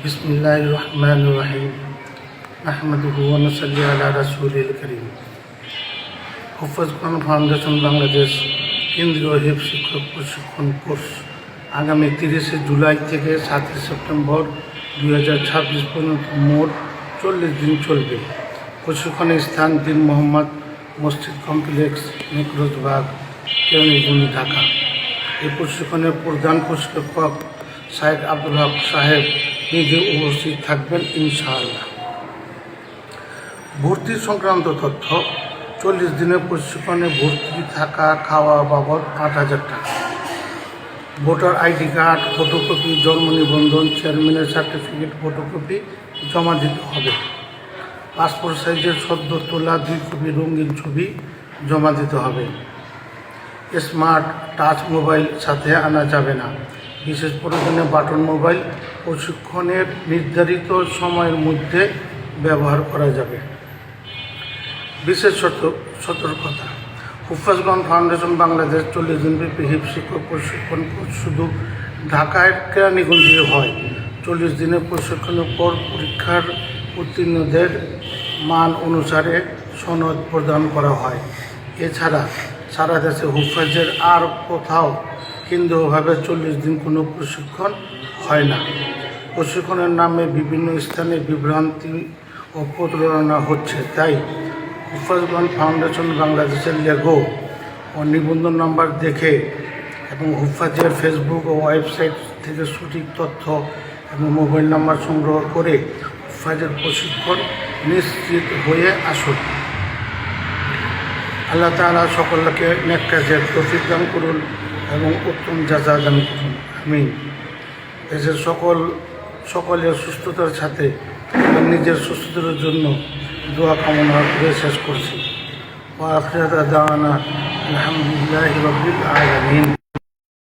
বিসমিল্লাহির রহমানির রহিম আহমাদুহু ওয়া নুসাল্লি আলা রাসূলিল কারীম। হুফাজ কোরআন ফাউন্ডেশন বাংলাদেশ কেন্দ্রীয় হিফজ শিক্ষক প্রশিক্ষণ কোর্স আগামী 30শে জুলাই থেকে 7 সেপ্টেম্বর 2026 পর্যন্ত মোট 40 দিন চলবে। প্রশিক্ষণের স্থান দিন মোহাম্মদ মসজিদ কমপ্লেক্স, নেকরোজবাগ, কেরানীগঞ্জ, ঢাকা। এই প্রশিক্ষণের প্রধান প্রশিক্ষক শাহেদ আব্দুল হক সাহেব নিজে উপস্থিত থাকবেন ইনশাআল্লাহ। ভর্তি সংক্রান্ত তথ্য: 40 দিনের প্রশিক্ষণে ভর্তি, থাকা, খাওয়া বাবদ 8,000 টাকা। ভোটার আইডি কার্ড ফটোকপি, জন্ম নিবন্ধন, চেয়ারম্যানের সার্টিফিকেট ফটোকপি জমা দিতে হবে। পাসপোর্ট সাইজের সদ্য তোলা 2 কপি রঙিন ছবি জমা দিতে হবে। স্মার্ট টাচ মোবাইল সাথে আনা যাবে না। বিশেষ প্রয়োজনে বাটন মোবাইল প্রশিক্ষণের নির্ধারিত সময়ের মধ্যে ব্যবহার করা যাবে। বিশেষ সতর্কতা: হুফাজ কোরআন ফাউন্ডেশন বাংলাদেশ 40 দিনব্যাপী হিফজ শিক্ষক প্রশিক্ষণ কোর্স শুধু ঢাকায় কেরানীগঞ্জে হয়। 40 দিনের প্রশিক্ষণের পর পরীক্ষার উত্তীর্ণদের মান অনুসারে সনদ প্রদান করা হয়। এছাড়া সারা দেশে হুফাজের আর কোথাও কেন্দ্রীয়ভাবে 40 দিন কোনো প্রশিক্ষণ হয় না। প্রশিক্ষণের নামে বিভিন্ন স্থানে বিভ্রান্তি ও প্রতারণা হচ্ছে, তাই হুফাজ কোরআন ফাউন্ডেশন বাংলাদেশের লোগো ও নিবন্ধন নাম্বার দেখে এবং হুফাজের ফেসবুক ও ওয়েবসাইট থেকে সঠিক তথ্য এবং মোবাইল নাম্বার সংগ্রহ করে হুফাজের প্রশিক্ষণ নিশ্চিত হয়ে আসুন। আল্লাহ তাআলা সকলকে নেক কাজের তৌফিক দান করুন এবং উত্তম জাযা দান করুন, আমিন। দেশের সকলের সুস্থতার সাথে এবং নিজের সুস্থতার জন্য দোয়া কামনা করে শেষ করছি। ওয়া আখিরু দাওয়ানা আলহামদুলিল্লাহি রাব্বিল আলামিন।